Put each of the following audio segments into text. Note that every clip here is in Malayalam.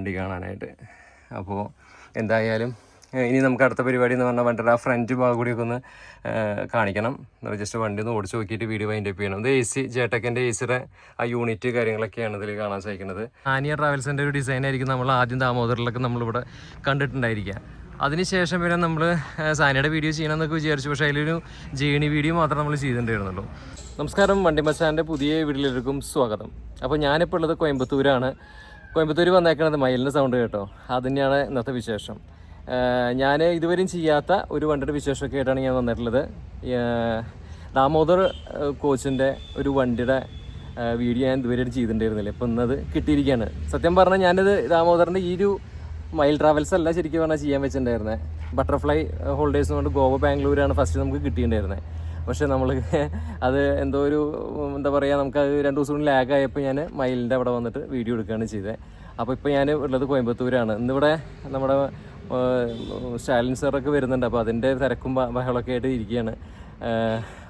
വണ്ടി കാണാനായിട്ട്. അപ്പോൾ എന്തായാലും ഇനി നമുക്ക് അടുത്ത പരിപാടി എന്ന് പറഞ്ഞാൽ വണ്ടിയുടെ ആ ഫ്രണ്ട് ഭാഗം കൂടിയൊക്കെ ഒന്ന് കാണിക്കണം. ജസ്റ്റ് വണ്ടി ഒന്ന് ഓടിച്ച് നോക്കിയിട്ട് വീഡിയോ വൈൻഡപ്പ് ചെയ്യണം. ഇത് AC ജെടെക്കിൻ്റെ ACയുടെ ആ യൂണിറ്റ് കാര്യങ്ങളൊക്കെയാണ് ഇതിൽ കാണാൻ സാധിക്കുന്നത്. ആനിയ ട്രാവൽസിൻ്റെ ഒരു ഡിസൈനായിരിക്കും നമ്മൾ ആദ്യം ദാമോദറിലൊക്കെ നമ്മളിവിടെ കണ്ടിട്ടുണ്ടായിരിക്കുക. അതിനുശേഷം പിന്നെ നമ്മൾ സാനിയുടെ വീഡിയോ ചെയ്യണമെന്നൊക്കെ വിചാരിച്ചു, പക്ഷേ അതിലൊരു ജേണി വീഡിയോ മാത്രം നമ്മൾ ചെയ്തിട്ടുണ്ടായിരുന്നുള്ളൂ. നമസ്കാരം, വണ്ടി മച്ചാൻ്റെ പുതിയ വീഡിയോയിലേക്കും സ്വാഗതം. അപ്പോൾ ഞാനിപ്പോൾ ഉള്ളത് കോയമ്പത്തൂരാണ്. കോയമ്പത്തൂർ വന്നേക്കണത് മയിലിൻ്റെ സൗണ്ട് കേട്ടോ, അത് തന്നെയാണ് ഇന്നത്തെ വിശേഷം. ഞാൻ ഇതുവരെയും ചെയ്യാത്ത ഒരു വണ്ടിയുടെ വിശേഷമൊക്കെ ആയിട്ടാണ് ഞാൻ വന്നിട്ടുള്ളത്. ദാമോദർ കോച്ചിൻ്റെ ഒരു വണ്ടിയുടെ വീഡിയോ ഞാൻ ഇതുവരെ ചെയ്തിട്ടുണ്ടായിരുന്നില്ല. ഇപ്പം ഇന്നത് കിട്ടിയിരിക്കുകയാണ്. സത്യം പറഞ്ഞാൽ ഞാനിത് ദാമോദറിൻ്റെ ഈ ഒരു മൈൽ ട്രാവൽസ് അല്ല ശരിക്കും പറഞ്ഞാൽ ചെയ്യാൻ വെച്ചിട്ടുണ്ടായിരുന്നത്. ബട്ടർഫ്ലൈ ഹോൾഡേഴ്സ് കൊണ്ട് ഗോവ ബാംഗ്ലൂരാണ് ഫസ്റ്റ് നമുക്ക് കിട്ടിയിട്ടുണ്ടായിരുന്നത്. പക്ഷേ നമ്മൾ അത് എന്തോ ഒരു എന്താ പറയുക, നമുക്കത് 2 ദിവസം കൊണ്ട് ലാഗായപ്പോൾ ഞാൻ മയിലിൻ്റെ അവിടെ വന്നിട്ട് വീഡിയോ എടുക്കുകയാണ് ചെയ്തത്. അപ്പോൾ ഇപ്പോൾ ഞാൻ ഉള്ളത് കോയമ്പത്തൂരാണ്. ഇന്നിവിടെ നമ്മുടെ സ്റ്റാലിൻ സാറൊക്കെ വരുന്നുണ്ട്. അപ്പോൾ അതിൻ്റെ തിരക്കും ബഹളമൊക്കെ ആയിട്ട് ഇരിക്കുകയാണ്.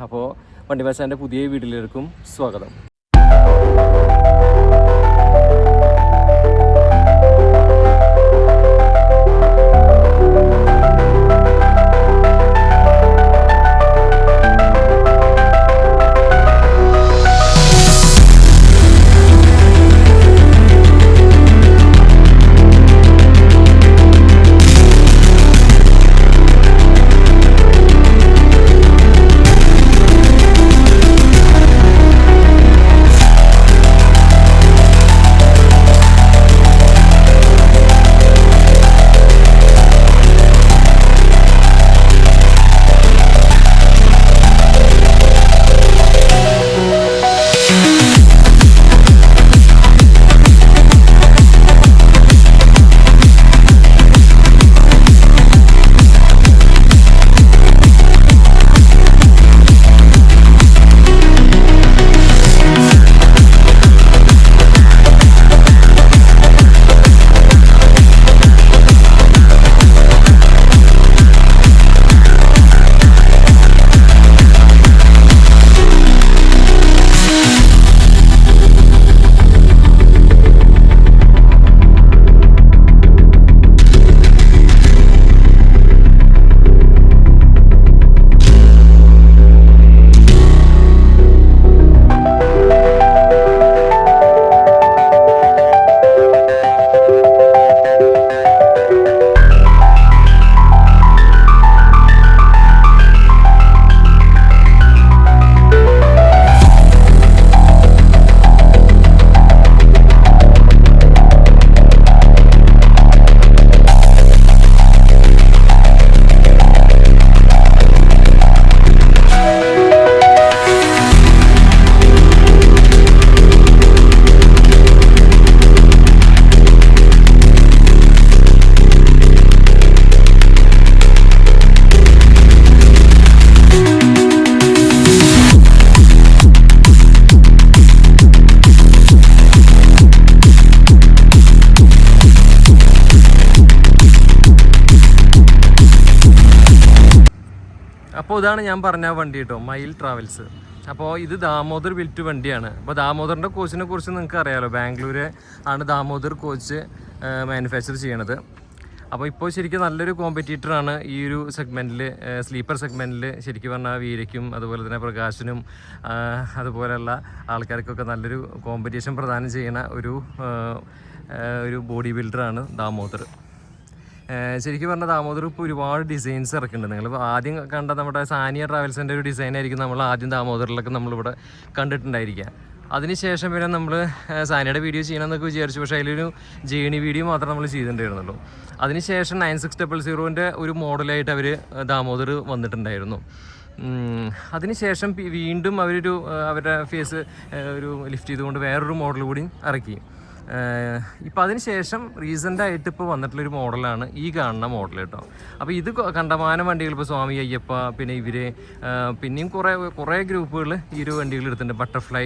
അപ്പോൾ വണ്ടി മച്ചാൻ്റെ പുതിയ വീഡിയോയിലേക്കും സ്വാഗതം. അപ്പോൾ ഇതാണ് ഞാൻ പറഞ്ഞ വണ്ടി കേട്ടോ, മയിൽ ട്രാവൽസ്. അപ്പോൾ ഇത് ദാമോദർ ബിൽറ്റ് വണ്ടിയാണ്. അപ്പോൾ ദാമോദറിൻ്റെ കോച്ചിനെ കുറിച്ച് നിങ്ങൾക്ക് അറിയാമല്ലോ, ബാംഗ്ലൂർ ആണ് ദാമോദർ കോച്ച് മാനുഫാക്ചർ ചെയ്യണത്. അപ്പോൾ ഇപ്പോൾ ശരിക്കും നല്ലൊരു കോമ്പറ്റീറ്ററാണ് ഈ ഒരു സെഗ്മെൻറ്റിൽ, സ്ലീപ്പർ സെഗ്മെൻറ്റിൽ ശരിക്കും പറഞ്ഞാൽ വീരയ്ക്കും അതുപോലെ തന്നെ പ്രകാശനും അതുപോലെയുള്ള ആൾക്കാർക്കൊക്കെ നല്ലൊരു കോമ്പറ്റീഷൻ പ്രദാനം ചെയ്യുന്ന ഒരു ബോഡി ബിൽഡറാണ് ദാമോദർ. ശരിക്കും പറഞ്ഞാൽ ദാമോദർ ഇപ്പോൾ ഒരുപാട് ഡിസൈൻസ് ഇറക്കുന്നുണ്ട്. നിങ്ങൾ ആദ്യം കണ്ട നമ്മുടെ സാനിയ ട്രാവൽസിൻ്റെ ഒരു ഡിസൈനായിരിക്കും നമ്മൾ ആദ്യം ദാമോദറിലൊക്കെ നമ്മളിവിടെ കണ്ടിട്ടുണ്ടായിരിക്കുക. അതിനുശേഷം പിന്നെ നമ്മൾ സാനിയുടെ വീഡിയോ ചെയ്യണമെന്നൊക്കെ വിചാരിച്ചു, പക്ഷേ അതിലൊരു ജേണി വീഡിയോ മാത്രം നമ്മൾ ചെയ്തിട്ടുണ്ടായിരുന്നുള്ളൂ. അതിനുശേഷം 9600ൻ്റെ ഒരു മോഡലായിട്ട് അവർ ദാമോദർ വന്നിട്ടുണ്ടായിരുന്നു. അതിനുശേഷം വീണ്ടും അവരുടെ ഫേസ് ഒരു ലിഫ്റ്റ് ചെയ്തുകൊണ്ട് വേറൊരു മോഡൽ കൂടി ഇറക്കി. ഇപ്പോൾ അതിന് ശേഷം റീസെൻ്റായിട്ട് ഇപ്പോൾ വന്നിട്ടുള്ളൊരു മോഡലാണ് ഈ കാണുന്ന മോഡൽ കേട്ടോ. അപ്പോൾ ഇത് കണ്ടമാനം വണ്ടികൾ, ഇപ്പോൾ സ്വാമി അയ്യപ്പ, പിന്നെ പിന്നെയും കുറേ ഗ്രൂപ്പുകൾ ഈ ഒരു വണ്ടികൾ എടുത്തിട്ടുണ്ട്. ബട്ടർഫ്ലൈ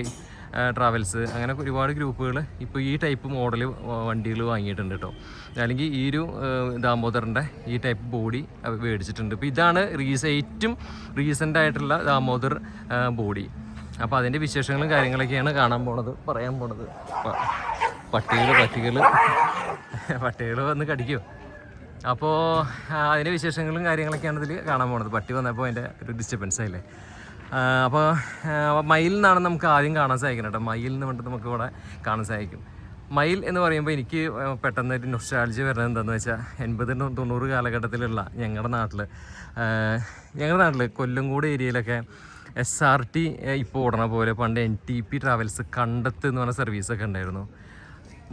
ട്രാവൽസ്, അങ്ങനെ ഒരുപാട് ഗ്രൂപ്പുകൾ ഇപ്പോൾ ഈ ടൈപ്പ് മോഡൽ വണ്ടികൾ വാങ്ങിയിട്ടുണ്ട് കേട്ടോ. അല്ലെങ്കിൽ ഈ ഒരു ദാമോദറിൻ്റെ ഈ ടൈപ്പ് ബോഡി മേടിച്ചിട്ടുണ്ട്. ഇപ്പോൾ ഇതാണ് ഏറ്റവും റീസെൻ്റായിട്ടുള്ള ദാമോദർ ബോഡി. അപ്പോൾ അതിൻ്റെ വിശേഷങ്ങളും കാര്യങ്ങളൊക്കെയാണ് കാണാൻ പോണത്, പറയാൻ പോണത്. പട്ടികൾ വന്ന് കടിക്കും. അപ്പോൾ അതിൻ്റെ വിശേഷങ്ങളും കാര്യങ്ങളൊക്കെയാണ് ഇതിൽ കാണാൻ പോകുന്നത്. പട്ടി വന്നപ്പോൾ അതിൻ്റെ ഒരു ഡിസ്റ്റർബൻസ് ആയില്ലേ. അപ്പോൾ മയിൽ നിന്നാണ് നമുക്ക് ആദ്യം കാണാൻ സാധിക്കുന്നത് കേട്ടോ. മയിൽ എന്ന് പറഞ്ഞിട്ട് നമുക്ക് ഇവിടെ കാണാൻ സാധിക്കും. മയിൽ എന്ന് പറയുമ്പോൾ എനിക്ക് പെട്ടെന്ന് ഒരു നൊസ്റ്റാൾജി വരുന്നത് എന്താണെന്ന് വെച്ചാൽ 80-90 കാലഘട്ടത്തിലുള്ള ഞങ്ങളുടെ നാട്ടിൽ കൊല്ലംകോട് ഏരിയയിലൊക്കെ SRT ഇപ്പോൾ ഓടണ പോലെ പണ്ട് NTP ട്രാവൽസ് കണ്ടത്ത് എന്ന് പറഞ്ഞ സർവീസൊക്കെ ഉണ്ടായിരുന്നു.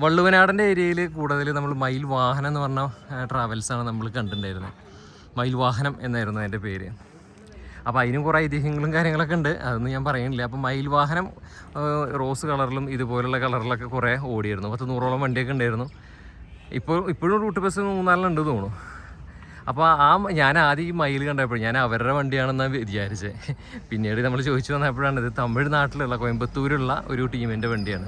വള്ളുവനാടൻ്റെ ഏരിയയിൽ കൂടുതൽ നമ്മൾ മയിൽ വാഹനം എന്ന് പറഞ്ഞ ട്രാവൽസാണ് നമ്മൾ കണ്ടിട്ടുണ്ടായിരുന്നത്. മയിൽ വാഹനം എന്നായിരുന്നു അതിൻ്റെ പേര്. അപ്പോൾ അതിനും കുറേ ഐതിഹ്യങ്ങളും കാര്യങ്ങളൊക്കെ ഉണ്ട്, അതൊന്നും ഞാൻ പറയുന്നില്ല. അപ്പോൾ മയിൽ വാഹനം റോസ് കളറിലും ഇതുപോലുള്ള കളറിലൊക്കെ കുറേ ഓടിയിരുന്നു. 100-100ഓളം വണ്ടിയൊക്കെ ഉണ്ടായിരുന്നു. ഇപ്പോഴും റൂട്ട് ബസ് 3-4 ഉണ്ട് തോന്നുന്നു. അപ്പോൾ ഞാൻ ആദ്യം ഈ മയിൽ കണ്ടപ്പോൾ ഞാൻ അവരുടെ വണ്ടിയാണെന്നാണ് വിചാരിച്ചത്. പിന്നീട് നമ്മൾ ചോദിച്ചു വന്നപ്പോഴാണ് ഇത് തമിഴ്നാട്ടിലുള്ള കോയമ്പത്തൂരുള്ള ഒരു ടീമിൻ്റെ വണ്ടിയാണ്.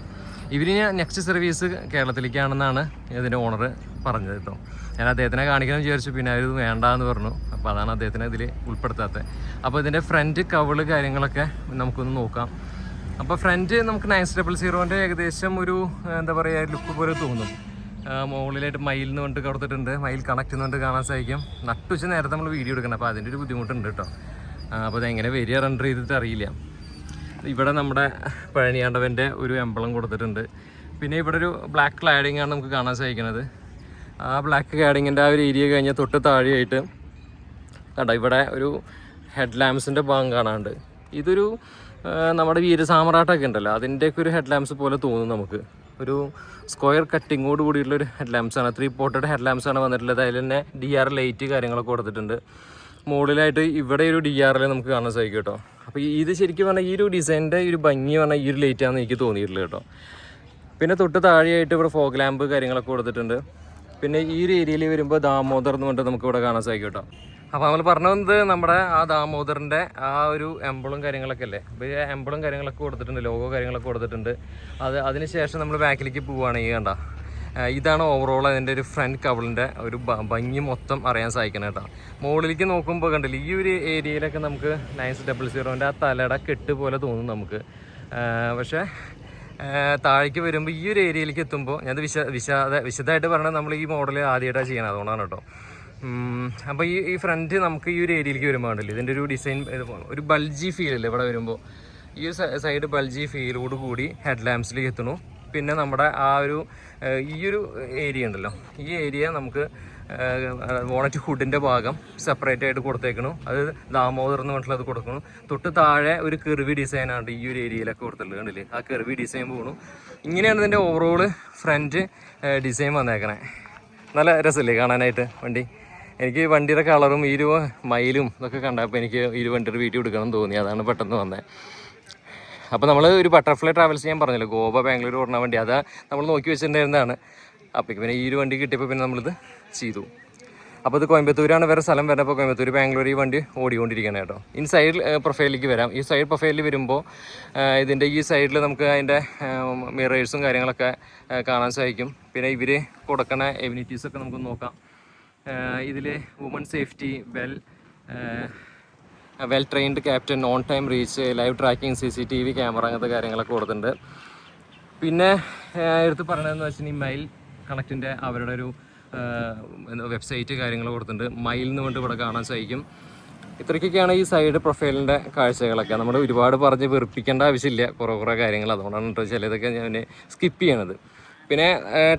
ഇവരിന് നെക്സ്റ്റ് സർവീസ് കേരളത്തിലേക്കാണെന്നാണ് ഇതിൻ്റെ ഓണർ പറഞ്ഞത് കേട്ടോ. ഞാൻ അദ്ദേഹത്തിനെ കാണിക്കാമെന്ന് വിചാരിച്ചു, പിന്നെ അവർ വേണ്ടാന്ന് പറഞ്ഞു. അപ്പോൾ അതാണ് അദ്ദേഹത്തിനെ ഇതിൽ ഉൾപ്പെടുത്താത്തത്. അപ്പോൾ ഇതിൻ്റെ ഫ്രണ്ട് കവിള് കാര്യങ്ങളൊക്കെ നമുക്കൊന്ന് നോക്കാം. അപ്പോൾ ഫ്രണ്ട് നമുക്ക് 900 ഏകദേശം ഒരു എന്താ പറയുക ലുക്ക് പോലെ തോന്നും. മുകളിലായിട്ട് മയിൽ എന്ന് കൊണ്ട് കൊടുത്തിട്ടുണ്ട്, മയിൽ കണക്ട് എന്നുകൊണ്ട് കാണാൻ സാധിക്കും. നട്ടുവെച്ച് നേരത്തെ നമ്മൾ വീഡിയോ എടുക്കണം, അപ്പോൾ അതിൻ്റെ ഒരു ബുദ്ധിമുട്ടുണ്ട് കേട്ടോ. അപ്പോൾ അതെങ്ങനെ വരിക റെൻഡർ ചെയ്തിട്ട് അറിയില്ല. ഇവിടെ നമ്മുടെ പഴനിയാണ്ടവൻ്റെ ഒരു എംബ്ലം കൊടുത്തിട്ടുണ്ട്. പിന്നെ ഇവിടെ ഒരു ബ്ലാക്ക് ക്ലാഡിംഗ് ആണ് നമുക്ക് കാണാൻ സാധിക്കുന്നത്. ആ ബ്ലാക്ക് ക്ലാഡിങ്ങിൻ്റെ ആ ഒരു ഏരിയ കഴിഞ്ഞാൽ തൊട്ട് താഴെയായിട്ട് കണ്ടോ ഇവിടെ ഒരു ഹെഡ് ലാമ്പ്സിൻ്റെ ഭാഗം കാണാണ്ട്. ഇതൊരു നമ്മുടെ വീരസാമ്രാട്ടൊക്കെ ഉണ്ടല്ലോ അതിൻ്റെയൊക്കെ ഒരു ഹെഡ് ലാമ്പ്സ് പോലെ തോന്നും നമുക്ക്. ഒരു സ്ക്വയർ കട്ടിങ്ങോട് കൂടിയുള്ളൊരു ഹെഡ് ലാമ്പ്സാണ്. 3 പോർട്ടഡ് ഹെഡ് ലാമ്പ്സാണ് വന്നിട്ടുള്ളത്. അതിൽ തന്നെ DR ലൈറ്റ് കാര്യങ്ങളൊക്കെ കൊടുത്തിട്ടുണ്ട്. മുകളിലായിട്ട് ഇവിടെ ഒരു DR നമുക്ക് കാണാൻ സാധിക്കും കേട്ടോ. അപ്പോൾ ഇത് ശരിക്കും പറഞ്ഞാൽ ഈ ഒരു ഡിസൈനിൻ്റെ ഒരു ഭംഗി പറഞ്ഞാൽ ഈ ഒരു ലൈറ്റാണെന്ന് എനിക്ക് തോന്നിയിട്ടുള്ളത് കേട്ടോ. പിന്നെ തൊട്ട് താഴെയായിട്ട് ഇവിടെ ഫോഗ് ലാമ്പ് കാര്യങ്ങളൊക്കെ കൊടുത്തിട്ടുണ്ട്. പിന്നെ ഈ ഒരു ഏരിയയിൽ വരുമ്പോൾ ദാമോദർ എന്ന് പറഞ്ഞിട്ട് നമുക്ക് ഇവിടെ കാണാൻ സാധിക്കും കേട്ടോ. അപ്പോൾ നമ്മൾ പറഞ്ഞു വന്നത് നമ്മുടെ ആ ദാമോദറിൻ്റെ ആ ഒരു എംബ്ലം കാര്യങ്ങളൊക്കെ അല്ലേ. അപ്പോൾ ഈ എംബ്ലം കാര്യങ്ങളൊക്കെ കൊടുത്തിട്ടുണ്ട്, ലോഗോ കാര്യങ്ങളൊക്കെ കൊടുത്തിട്ടുണ്ട്. അതിന് ശേഷം നമ്മൾ ബാക്കിലേക്ക് പോവുകയാണെങ്കിൽ കണ്ട ഇതാണ് ഓവറോൾ അതിൻ്റെ ഒരു ഫ്രണ്ട് കവിളിൻ്റെ ഒരു ഭംഗി മൊത്തം അറിയാൻ സാധിക്കണം കേട്ടോ. മുകളിലേക്ക് നോക്കുമ്പോൾ കണ്ടില്ല ഈ ഒരു ഏരിയയിലൊക്കെ നമുക്ക് 900 ആ തലയുടെ കെട്ട് പോലെ തോന്നും നമുക്ക്. പക്ഷേ താഴേക്ക് വരുമ്പോൾ ഈ ഒരു ഏരിയയിലേക്ക് എത്തുമ്പോൾ ഞാനത് വിശദമായിട്ട് പറഞ്ഞാൽ നമ്മൾ ഈ മോഡൽ ആദ്യമായിട്ടാണ് ചെയ്യണം, അതുകൊണ്ടാണ് കേട്ടോ. അപ്പോൾ ഈ ഫ്രണ്ട് നമുക്ക് ഈ ഒരു ഏരിയയിലേക്ക് വരുമ്പോൾ കണ്ടില്ല ഇതിൻ്റെ ഒരു ഡിസൈൻ ഒരു ബൾജി ഫീലല്ലേ ഇവിടെ വരുമ്പോൾ. ഈ ഒരു സൈഡ് ബൾജി ഫീലോട് കൂടി ഹെഡ് ലാമ്പ്സിലേക്ക് എത്തുന്നു. പിന്നെ നമ്മുടെ ആ ഒരു ഈ ഒരു ഏരിയ ഉണ്ടല്ലോ, ഈ ഏരിയ നമുക്ക് വോണറ്റ് ഹുഡിൻ്റെ ഭാഗം സെപ്പറേറ്റ് ആയിട്ട് കൊടുത്തേക്കണം. അത് ദാമോദർ എന്ന് പറഞ്ഞിട്ടുള്ളത് കൊടുക്കണം. തൊട്ട് താഴെ ഒരു കെർവി ഡിസൈനാണ് ഈ ഒരു ഏരിയയിലൊക്കെ കൊടുത്തിട്ടുള്ളത് കണ്ടില്ലേ. ആ കെർവി ഡിസൈൻ പോകണം. ഇങ്ങനെയാണ് ഇതിൻ്റെ ഓവറോള് ഫ്രണ്ട് ഡിസൈൻ വന്നേക്കണേ. നല്ല രസമല്ലേ കാണാനായിട്ട് വണ്ടി. എനിക്ക് വണ്ടിയുടെ കളറും ഈ ഒരു മയിലും ഇതൊക്കെ കണ്ടപ്പോൾ എനിക്ക് ഈ വണ്ടിയുടെ വീഡിയോ എടുക്കണം തോന്നി, അതാണ് പെട്ടെന്ന് വന്നത്. അപ്പോൾ നമ്മൾ ഒരു ബട്ടർഫ്ലൈ ട്രാവൽസ് ഞാൻ പറഞ്ഞല്ലോ, ഗോവ ബാംഗ്ലൂർ ഓടുന്ന വണ്ടി, അത് നമ്മൾ നോക്കി വെച്ചിട്ടുണ്ടായിരുന്നതാണ്. അപ്പോൾ പിന്നെ ഈ ഒരു വണ്ടി കിട്ടിയപ്പോൾ പിന്നെ നമ്മളിത് ചെയ്തു. അപ്പോൾ ഇത് കോയമ്പത്തൂരാണ് വേറെ സ്ഥലം വരുന്നത്. അപ്പോൾ കോയമ്പത്തൂർ ബാംഗ്ലൂർ ഈ വണ്ടി ഓടിക്കൊണ്ടിരിക്കുകയാണ് കേട്ടോ. ഇനി സൈഡ് പ്രൊഫൈലിലേക്ക് വരാം. ഈ സൈഡ് പ്രൊഫൈലിൽ വരുമ്പോൾ ഇതിൻ്റെ ഈ സൈഡിൽ നമുക്ക് അതിൻ്റെ മിറേഴ്സും കാര്യങ്ങളൊക്കെ കാണാൻ സാധിക്കും. പിന്നെ ഇവർ കൊടുക്കണ എമ്യൂണിറ്റീസൊക്കെ നമുക്ക് നോക്കാം. ഇതിൽ woman safety, well trained captain, on time reach, live tracking, CCTV camera, അങ്ങനത്തെ കാര്യങ്ങളൊക്കെ കൊടുത്തിട്ടുണ്ട്. പിന്നെ എടുത്ത് പറയണതെന്ന് വെച്ചാൽ ഈ മൈൽ കണക്റ്റിൻ്റെ അവരുടെ ഒരു വെബ്സൈറ്റ് കാര്യങ്ങൾ കൊടുത്തിട്ടുണ്ട്. മൈൽ എന്ന് കൊണ്ട് ഇവിടെ കാണാൻ സാധിക്കും. ഇത്രയ്ക്കൊക്കെയാണ് ഈ സൈഡ് പ്രൊഫൈലിൻ്റെ കാഴ്ചകളൊക്കെ. നമ്മൾ ഒരുപാട് പറഞ്ഞ് വെറുപ്പിക്കേണ്ട ആവശ്യമില്ല, കുറേ കാര്യങ്ങൾ. അതുകൊണ്ടാണ് കേട്ടോ ചിലതൊക്കെ ഞാൻ സ്കിപ്പ് ചെയ്യണത്. പിന്നെ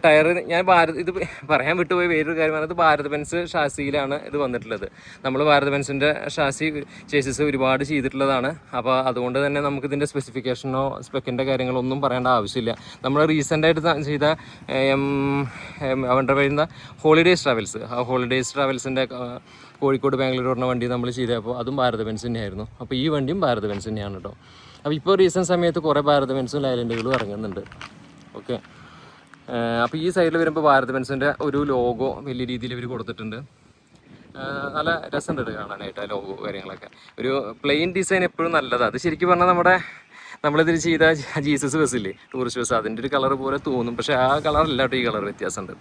ടയർ ഞാൻ ഇത് പറയാൻ വിട്ടുപോയി വേറൊരു കാര്യമാണ്. ഇത് ഭാരത് ബെൻസ് ഷാസിയിലാണ് ഇത് വന്നിട്ടുള്ളത്. നമ്മൾ ഭാരത് ബെൻസിൻ്റെ ഷാസി ചേസിസ് ഒരുപാട് ചെയ്തിട്ടുള്ളതാണ്. അപ്പോൾ അതുകൊണ്ട് തന്നെ നമുക്കിതിൻ്റെ സ്പെസിഫിക്കേഷനോ സ്പെക്കിൻ്റെ കാര്യങ്ങളൊന്നും പറയേണ്ട ആവശ്യമില്ല. നമ്മൾ റീസെൻ്റായിട്ട് ചെയ്ത അവരുടെ വരുന്ന ഹോളിഡേയ്സ് ട്രാവൽസ്, ആ ഹോളിഡേയ്സ് ട്രാവൽസിൻ്റെ കോഴിക്കോട് ബാംഗ്ലൂർ പറഞ്ഞ വണ്ടി നമ്മൾ ചെയ്തപ്പോൾ അതും ഭാരത് ബെൻസ് തന്നെയായിരുന്നു. അപ്പോൾ ഈ വണ്ടിയും ഭാരത് ബെൻസ് തന്നെയാണ് കേട്ടോ. അപ്പോൾ ഇപ്പോൾ റീസെൻറ്റ് സമയത്ത് കുറേ ഭാരത് ബെൻസും ലൈലൻഡുകളും ഇറങ്ങുന്നുണ്ട്. ഓക്കെ. അപ്പോൾ ഈ സൈഡിൽ വരുമ്പോൾ ഭാരത് ബെൻസിൻ്റെ ഒരു ലോഗോ വലിയ രീതിയിൽ ഇവർ കൊടുത്തിട്ടുണ്ട്. നല്ല രസമുണ്ട് കാണാനായിട്ട് ആ ലോഗോ കാര്യങ്ങളൊക്കെ. ഒരു പ്ലെയിൻ ഡിസൈൻ എപ്പോഴും നല്ലതാണ്. അത് ശരിക്കും പറഞ്ഞാൽ നമ്മളിതിൽ ചെയ്ത ജീസസ് ബസ്സില്ലേ, ടൂറിസ്റ്റ് ബസ്, അതിൻ്റെ ഒരു കളർ പോലെ തോന്നും. പക്ഷേ ആ കളറല്ല കേട്ടോ, ഈ കളർ വ്യത്യാസമുണ്ട്.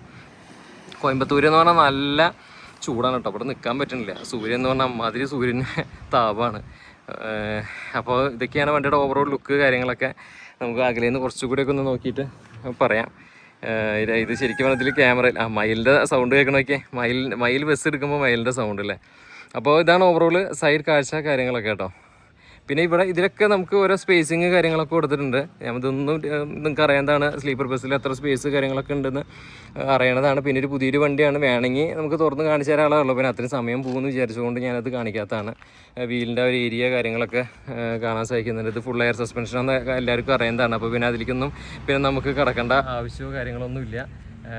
കോയമ്പത്തൂർ എന്ന് പറഞ്ഞാൽ നല്ല ചൂടാണ് കേട്ടോ, അവിടെ നിൽക്കാൻ പറ്റണില്ല. സൂര്യൻ എന്ന് പറഞ്ഞാൽ അമ്മാതിരി സൂര്യന് താപമാണ്. അപ്പോൾ ഇതൊക്കെയാണ് വണ്ടിയുടെ ഓവറോൾ ലുക്ക് കാര്യങ്ങളൊക്കെ. നമുക്ക് അകലേന്ന് കുറച്ചുകൂടിയൊക്കെ ഒന്ന് നോക്കിയിട്ട് പറയാം. ഇത് ശരിക്കും പറഞ്ഞതിൽ ക്യാമറ മയിലിൻ്റെ സൗണ്ട് കേൾക്കണ നോക്കിയേ, മയിൽ ബസ് എടുക്കുമ്പോൾ മയിലിൻ്റെ സൗണ്ട് അല്ലേ. അപ്പോൾ ഇതാണ് ഓവറോൾ സൈഡ് കാഴ്ച കാര്യങ്ങളൊക്കെ കേട്ടോ. പിന്നെ ഇവിടെ ഇതിലൊക്കെ നമുക്ക് ഓരോ സ്പേസിങ് കാര്യങ്ങളൊക്കെ കൊടുത്തിട്ടുണ്ട്. ഇതൊന്നും നിങ്ങൾക്ക് അറിയാവുന്നതാണ്, സ്ലീപ്പർ ബസ്സിൽ എത്ര സ്പേസ് കാര്യങ്ങളൊക്കെ ഉണ്ടെന്ന് അറിയണതാണ്. പിന്നെ ഒരു പുതിയൊരു വണ്ടിയാണ്, വേണമെങ്കിൽ നമുക്ക് തുറന്ന് കാണിച്ചു തരാനുള്ളൂ. പിന്നെ അത്രയും സമയം പോകുമെന്ന് വിചാരിച്ചുകൊണ്ട് ഞാനത് കാണിക്കാത്തതാണ്. വീലിൻ്റെ ഒരു ഏരിയ കാര്യങ്ങളൊക്കെ കാണാൻ സാധിക്കുന്നുണ്ട്. ഇത് ഫുൾ എയർ സസ്പെൻഷനാണെന്ന് എല്ലാവർക്കും അറിയുന്നതാണ്. അപ്പോൾ പിന്നെ അതിലേക്കൊന്നും പിന്നെ നമുക്ക് കിടക്കേണ്ട ആവശ്യമോ കാര്യങ്ങളൊന്നുമില്ല.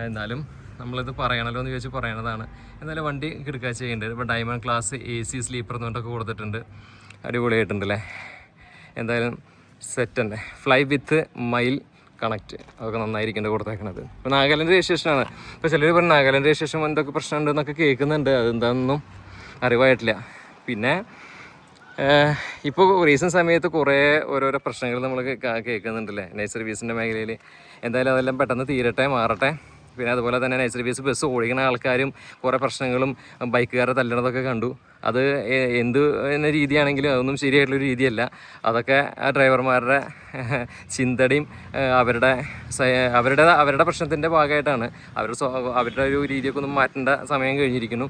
എന്നാലും നമ്മളിത് പറയണമല്ലോ എന്ന് ചോദിച്ച് പറയണതാണ്. എന്നാലും വണ്ടി കിടക്കാഴ്ച ചെയ്യുന്നുണ്ട്. ഇപ്പോൾ ഡയമണ്ട് ക്ലാസ് AC സ്ലീപ്പർ എന്ന് പറഞ്ഞിട്ടൊക്കെ കൊടുത്തിട്ടുണ്ട്. അടിപൊളിയായിട്ടുണ്ടല്ലേ. എന്തായാലും സെറ്റ് തന്നെ. ഫ്ലൈ വിത്ത് മൈൽ കണക്റ്റ് അതൊക്കെ നന്നായിരിക്കേണ്ടത് കൊടുത്തേക്കണത്. ഇപ്പോൾ നാഗാലാൻഡ് രജിസ്ട്രേഷനാണ്. ഇപ്പോൾ ചിലർ പറഞ്ഞ് നാഗാലാൻഡ് രജിസ്ട്രേഷൻ എന്തൊക്കെ പ്രശ്നമുണ്ടെന്നൊക്കെ കേൾക്കുന്നുണ്ട്. അതെന്താണെന്നൊന്നും അറിവായിട്ടില്ല. പിന്നെ ഇപ്പോൾ റീസെൻറ്റ് സമയത്ത് കുറേ ഓരോരോ പ്രശ്നങ്ങൾ നമ്മൾ കേൾക്കുന്നുണ്ടല്ലേ നൈറ്റ് സർവീസിൻ്റെ മേഖലയിൽ. എന്തായാലും അതെല്ലാം പെട്ടെന്ന് തീരട്ടെ, മാറട്ടെ. പിന്നെ അതുപോലെ തന്നെ നൈറ്റ് സർവീസ് ബസ് ഓടിക്കുന്ന ആൾക്കാരും കുറേ പ്രശ്നങ്ങളും ബൈക്കുകാരെ തല്ലണതൊക്കെ കണ്ടു. അത് എന്ത് എന്ന രീതിയാണെങ്കിലും അതൊന്നും ശരിയായിട്ടുള്ളൊരു രീതിയല്ല. അതൊക്കെ ആ ഡ്രൈവർമാരുടെ ചിന്തയും അവരുടെ പ്രശ്നത്തിൻ്റെ ഭാഗമായിട്ടാണ്. അവരുടെ ഒരു രീതിയൊക്കെ ഒന്നും മാറ്റേണ്ട സമയം കഴിഞ്ഞിരിക്കുന്നു.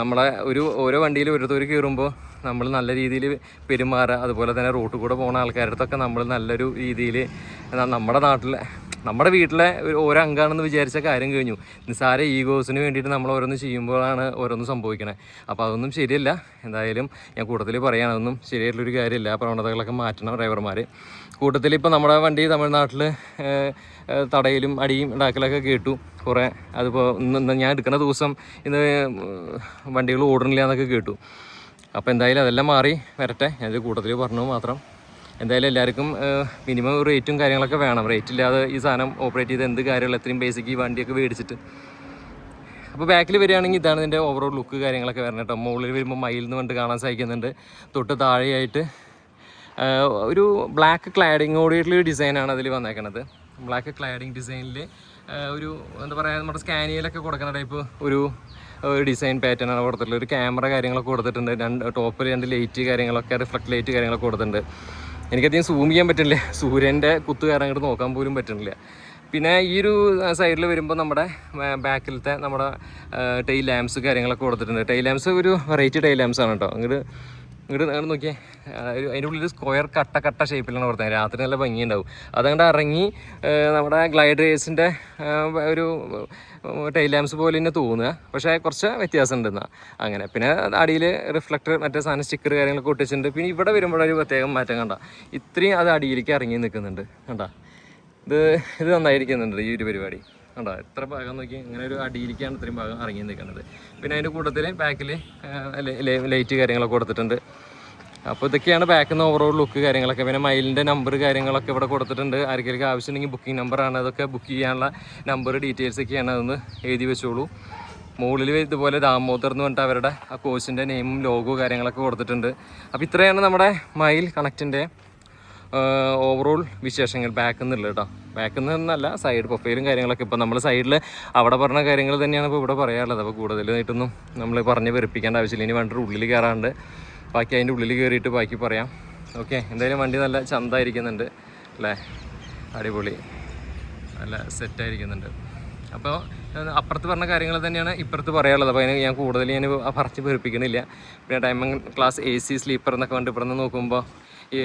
നമ്മളെ ഓരോ വണ്ടിയിൽ ഓരോരുത്തർ കയറുമ്പോൾ നമ്മൾ നല്ല രീതിയിൽ പെരുമാറുക. അതുപോലെ തന്നെ റോട്ടിൽ കൂടെ പോകുന്ന ആൾക്കാരുടെ അടുത്തൊക്കെ നമ്മൾ നല്ലൊരു രീതിയിൽ നമ്മുടെ വീട്ടിലെ ഓരോ അംഗമാണെന്ന് വിചാരിച്ച കാര്യം കഴിഞ്ഞു. നിസ്സാര ഈഗോസിന് വേണ്ടിയിട്ട് നമ്മൾ ഓരോന്ന് ചെയ്യുമ്പോഴാണ് ഓരോന്ന് സംഭവിക്കണേ. അപ്പോൾ അതൊന്നും ശരിയല്ല. എന്തായാലും ഞാൻ കൂടുതൽ പറയുകയാണ്, അതൊന്നും ശരിയായിട്ടുള്ളൊരു കാര്യമില്ല. ആ പ്രവണതകളൊക്കെ മാറ്റണം ഡ്രൈവർമാർ. കൂട്ടത്തിൽ ഇപ്പോൾ നമ്മുടെ വണ്ടി തമിഴ്നാട്ടിൽ തടയിലും അടിയും ഉണ്ടാക്കലൊക്കെ കേട്ടു കുറേ. അതിപ്പോൾ ഇന്ന് ഞാൻ എടുക്കുന്ന ദിവസം ഇന്ന് വണ്ടികൾ ഓടണില്ല എന്നൊക്കെ കേട്ടു. അപ്പോൾ എന്തായാലും അതെല്ലാം മാറി വരട്ടെ. ഞാനൊരു കൂട്ടത്തിൽ പറഞ്ഞു മാത്രം. എന്തായാലും എല്ലാവർക്കും മിനിമം റേറ്റും കാര്യങ്ങളൊക്കെ വേണം. റേറ്റ് ഇല്ലാതെ ഈ സാധനം ഓപ്പറേറ്റ് ചെയ്ത് എന്ത് കാര്യമുള്ള എത്രയും ബേസിക് ഈ വണ്ടിയൊക്കെ മേടിച്ചിട്ട്. അപ്പോൾ ബാക്കിൽ വരികയാണെങ്കിൽ ഇതാണ് ഇതിൻ്റെ ഓവറോൾ ലുക്ക് കാര്യങ്ങളൊക്കെ വരണം കേട്ടോ. മുകളിൽ വരുമ്പോൾ മയിൽ എന്ന് പറഞ്ഞിട്ട് കാണാൻ സാധിക്കുന്നുണ്ട്. തൊട്ട് താഴെയായിട്ട് ഒരു ബ്ലാക്ക് ക്ലാഡിങ്ങോടെയുള്ള ഡിസൈനാണ് അതിൽ വന്നേക്കണത്. ബ്ലാക്ക് ക്ലാഡിങ് ഡിസൈനിൽ ഒരു എന്താ പറയുക, നമ്മുടെ സ്കാനിയയിലൊക്കെ കൊടുക്കുന്ന ടൈപ്പ് ഒരു ഡിസൈൻ പാറ്റേൺ ആണ് കൊടുത്തിട്ടുള്ളത്. ഒരു ക്യാമറ കാര്യങ്ങളൊക്കെ കൊടുത്തിട്ടുണ്ട്. ടോപ്പിൽ 2 ലൈറ്റ് കാര്യങ്ങളൊക്കെ, റിഫ്ലക്ട് ലൈറ്റ് കാര്യങ്ങളൊക്കെ കൊടുത്തിട്ടുണ്ട്. എനിക്കധികം സൂം ചെയ്യാൻ പറ്റില്ല, സൂര്യൻ്റെ കുത്ത് കാരണം അങ്ങോട്ട് നോക്കാൻ പോലും പറ്റുന്നില്ല. പിന്നെ ഈ ഒരു സൈഡിൽ വരുമ്പോൾ നമ്മുടെ ബാക്കിലത്തെ നമ്മുടെ ടെയിൽ ലാംപ്സ് കാര്യങ്ങളൊക്കെ കൊടുത്തിട്ടുണ്ട്. ടെയിൽ ലാംപ്സ് ഒരു വെറൈറ്റി ടെയിൽ ലാംപ്സ് ആണ് കേട്ടോ. ഇങ്ങോട്ട് നോക്കിയേ, അതിൻ്റെ ഉള്ളിൽ സ്ക്വയർ കട്ട ഷേപ്പിലാണ് കൊടുത്തത്. രാത്രി നല്ല ഭംഗിയുണ്ടാവും. അതങ്ങോട്ട് ഇറങ്ങി നമ്മുടെ ഗ്ലൈഡ് റേസിൻ്റെ ഒരു ടെയിൽ ലാംപ്സ് പോലെ തന്നെ തോന്നുക, പക്ഷേ കുറച്ച് വ്യത്യാസം ഉണ്ടെന്നാണ് അങ്ങനെ. പിന്നെ അടിയിൽ റിഫ്ലക്ടർ മറ്റേ സാധനം സ്റ്റിക്കർ കാര്യങ്ങളൊക്കെ ഒട്ടിച്ചിട്ടുണ്ട്. പിന്നെ ഇവിടെ വരുമ്പോഴൊരു പ്രത്യേകം മാറ്റം കണ്ട, ഇത്രയും അത് അടിയിലേക്ക് ഇറങ്ങി നിൽക്കുന്നുണ്ട് കണ്ടാ. ഇത് നന്നായിരിക്കുന്നുണ്ട് ഈ ഒരു പരിപാടി കണ്ടോ. എത്ര ഭാഗം നോക്കി ഇങ്ങനെ ഒരു അടിയിലേക്കാണ് ഇത്രയും ഭാഗം ഇറങ്ങി നിൽക്കുന്നത്. പിന്നെ അതിൻ്റെ കൂട്ടത്തിൽ ബാക്കിൽ ലൈറ്റ് കാര്യങ്ങളൊക്കെ കൊടുത്തിട്ടുണ്ട്. അപ്പോൾ ഇതൊക്കെയാണ് ബാക്കിൽ നിന്ന് ഓവറോൾ ലുക്ക് കാര്യങ്ങളൊക്കെ. പിന്നെ മൈലിൻ്റെ നമ്പർ കാര്യങ്ങളൊക്കെ ഇവിടെ കൊടുത്തിട്ടുണ്ട്. ആർക്കെങ്കിലും ആവശ്യമുണ്ടെങ്കിൽ ബുക്കിംഗ് നമ്പറാണ്, അതൊക്കെ ബുക്ക് ചെയ്യാനുള്ള നമ്പർ ഡീറ്റെയിൽസൊക്കെയാണ്, അതൊന്ന് എഴുതി വെച്ചോളൂ. മുകളിൽ ഇതുപോലെ ദാമോദർ എന്ന് പറഞ്ഞിട്ട് അവരുടെ ആ കോച്ചിൻ്റെ നെയിമും ലോഗോ കാര്യങ്ങളൊക്കെ കൊടുത്തിട്ടുണ്ട്. അപ്പോൾ ഇത്രയാണ് നമ്മുടെ മൈൽ കണക്റ്റിൻ്റെ ഓവറോൾ വിശേഷങ്ങൾ ബാക്കിൽ നിന്നുള്ളത് കേട്ടോ. ബാക്കിൽ നിന്നല്ല, സൈഡ് പ്രൊഫൈലും കാര്യങ്ങളൊക്കെ. ഇപ്പോൾ നമ്മൾ സൈഡിൽ അവിടെ പറഞ്ഞ കാര്യങ്ങൾ തന്നെയാണ് ഇപ്പോൾ ഇവിടെ പറയാനുള്ളത്. അപ്പോൾ കൂടുതലായിട്ടൊന്നും നമ്മൾ പറഞ്ഞ് വെറുപ്പിക്കേണ്ട ആവശ്യമില്ല. ഇനി വണ്ടിയുടെ ഉള്ളിൽ കയറാണ്ട് ബാക്കി അതിൻ്റെ ഉള്ളിൽ കയറിയിട്ട് ബാക്കി പറയാം. ഓക്കെ, എന്തായാലും വണ്ടി നല്ല ചന്തമായിരിക്കുന്നുണ്ട് അല്ലേ, അടിപൊളി, നല്ല സെറ്റായിരിക്കുന്നുണ്ട്. അപ്പോൾ അപ്പുറത്ത് പറഞ്ഞ കാര്യങ്ങൾ തന്നെയാണ് ഇപ്പുറത്ത് പറയാനുള്ളത്. അപ്പോൾ അതിന് ഞാൻ കൂടുതൽ പറഞ്ഞ് വെറുപ്പിക്കണില്ല. പിന്നെ ഡയമണ്ട് ക്ലാസ് AC സ്ലീപ്പർ എന്നൊക്കെ വണ്ടി ഇവിടെ നിന്ന് നോക്കുമ്പോൾ ഈ